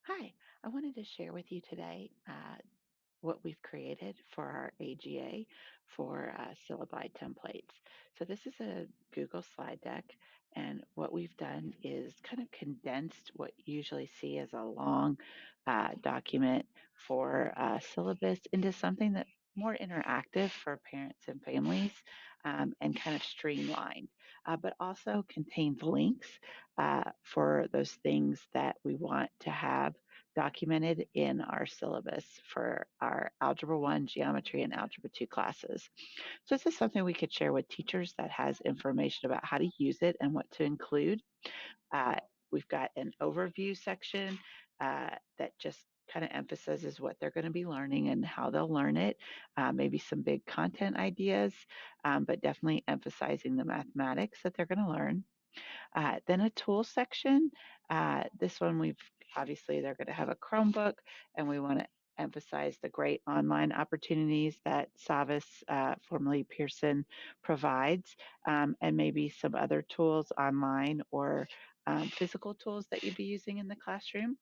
Hi, I wanted to share with you today what we've created for our AGA for syllabi templates. So this is a Google slide deck, and what we've done is kind of condensed what you usually see as a long document for syllabus into something that's more interactive for parents and families and kind of streamlined, but also contains links for those things that we want to have documented in our syllabus for our Algebra 1, Geometry, and Algebra 2 classes. So this is something we could share with teachers that has information about how to use it and what to include. Uh, we've got an overview section that just kind of emphasizes what they're going to be learning and how they'll learn it, maybe some big content ideas, but definitely emphasizing the mathematics that they're going to learn. Then a tool section. This one we've obviously they're going to have a Chromebook, and we want to emphasize the great online opportunities that Savvis, formerly Pearson, provides, and maybe some other tools online or physical tools that you'd be using in the classroom.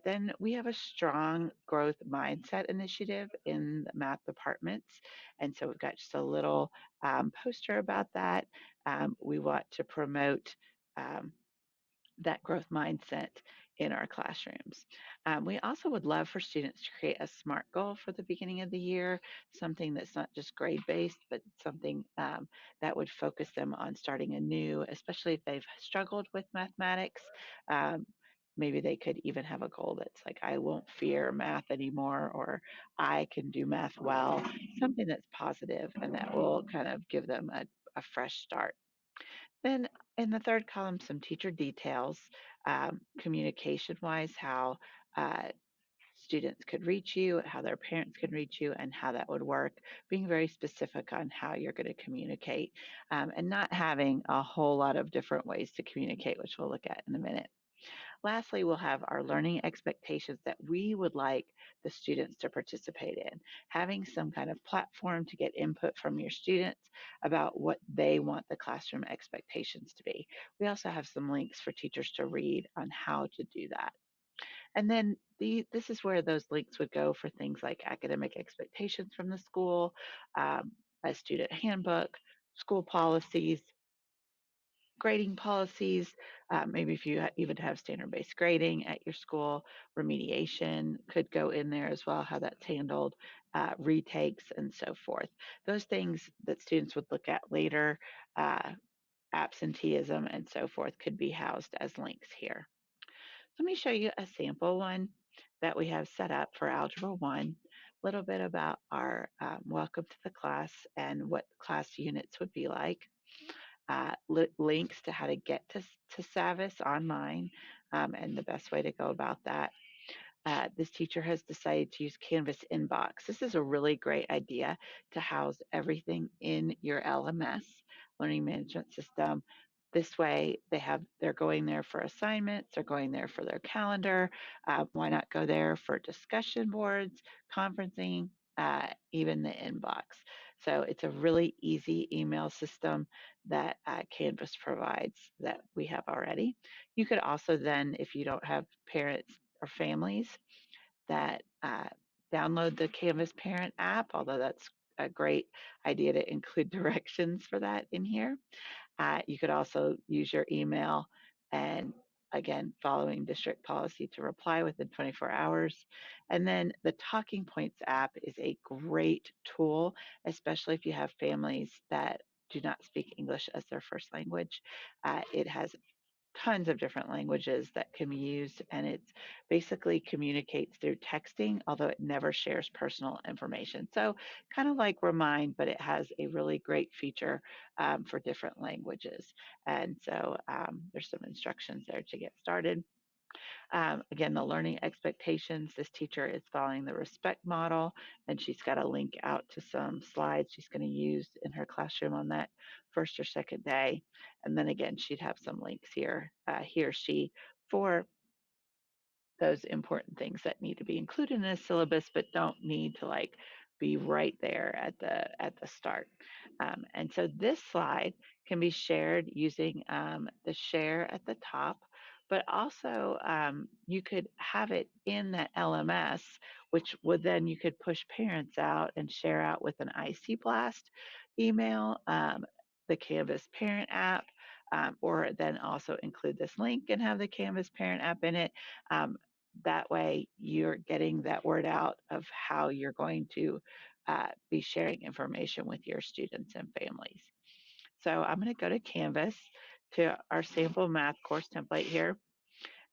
Then we have a strong growth mindset initiative in the math departments. And so we've got just a little poster about that. We want to promote um, that growth mindset in our classrooms. We also would love for students to create a SMART goal for the beginning of the year, something that's not just grade based, but something that would focus them on starting anew, especially if they've struggled with mathematics. Um, Maybe they could even have a goal that's like, I won't fear math anymore, or I can do math well, something that's positive and that will kind of give them a fresh start. Then in the third column, some teacher details, communication wise, how uh, students could reach you, how their parents could reach you, and how that would work, being very specific on how you're going to communicate and not having a whole lot of different ways to communicate, which we'll look at in a minute. Lastly, we'll have our learning expectations that we would like the students to participate in, having some kind of platform to get input from your students about what they want the classroom expectations to be. We also have some links for teachers to read on how to do that. And then this is where those links would go for things like academic expectations from the school, a student handbook, school policies, grading policies, maybe if you even have standard-based grading at your school, remediation could go in there as well, how that's handled, retakes, and so forth. Those things that students would look at later, uh, absenteeism and so forth, could be housed as links here. Let me show you a sample one that we have set up for Algebra 1, a little bit about our welcome to the class and what class units would be like, links to how to get to Savvis online, and the best way to go about that. This teacher has decided to use Canvas Inbox. This is a really great idea to house everything in your LMS, learning management system. This way, they're going there for assignments, they're going there for their calendar. Why not go there for discussion boards, conferencing, even the inbox? So it's a really easy email system that Canvas provides that we have already. You could also then, if you don't have parents or families that download the Canvas Parent app, although that's a great idea to include directions for that in here. You could also use your email and again, following district policy to reply within 24 hours. And then the Talking Points app is a great tool, especially if you have families that do not speak English as their first language. It has tons of different languages that can be used, and it basically communicates through texting, although it never shares personal information. So kind of like Remind, but it has a really great feature for different languages. And so there's some instructions there to get started. Again, the learning expectations, this teacher is following the respect model, and she's got a link out to some slides she's going to use in her classroom on that first or second day. And then again, she'd have some links here, he or she, for those important things that need to be included in a syllabus, but don't need to like be right there at the start. And so this slide can be shared using the share at the top, but also you could have it in that LMS, which would then you could push parents out and share out with an IC Blast email, the Canvas parent app, or then also include this link and have the Canvas parent app in it. Um, that way, you're getting that word out of how you're going to be sharing information with your students and families. So I'm going to go to Canvas to our sample math course template here.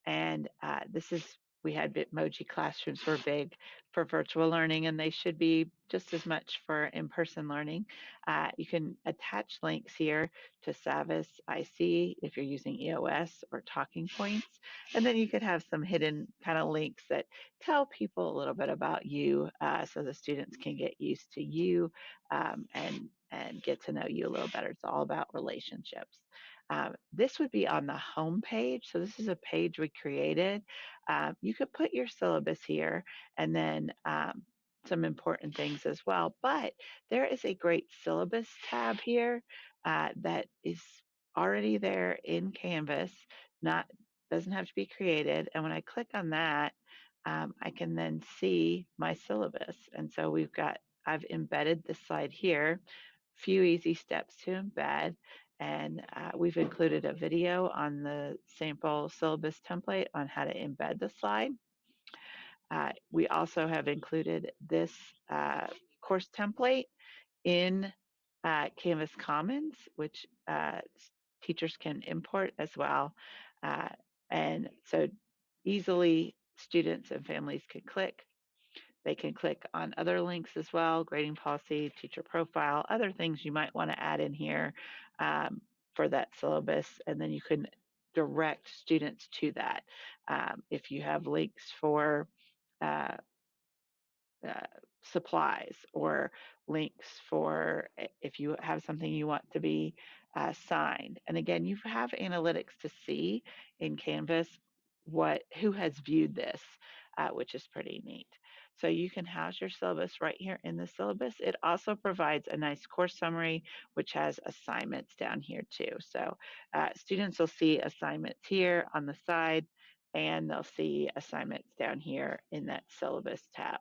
And this is, we had Bitmoji classrooms were big for virtual learning, and they should be just as much for in-person learning. You can attach links here to Syllabus IC if you're using EOS or talking points. And then you could have some hidden kind of links that tell people a little bit about you so the students can get used to you and get to know you a little better. It's all about relationships. This would be on the home page. So this is a page we created. You could put your syllabus here and then some important things as well. But there is a great syllabus tab here that is already there in Canvas, not doesn't have to be created. And when I click on that, I can then see my syllabus. And so I've embedded this slide here, few easy steps to embed. And we've included a video on the sample syllabus template on how to embed the slide. We also have included this course template in Canvas Commons, which teachers can import as well. Uh, and so easily students and families can click. They can click on other links as well, grading policy, teacher profile, other things you might want to add in here for that syllabus. And then you can direct students to that. If you have links for uh, uh, supplies or links for if you have something you want to be signed. And again, you have analytics to see in Canvas who has viewed this, which is pretty neat. So you can house your syllabus right here in the syllabus. It also provides a nice course summary, which has assignments down here too. So students will see assignments here on the side, and they'll see assignments down here in that syllabus tab.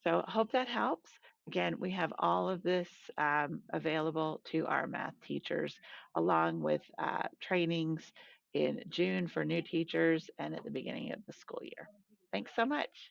So I hope that helps. Again, we have all of this available to our math teachers, along with trainings in June for new teachers and at the beginning of the school year. Thanks so much.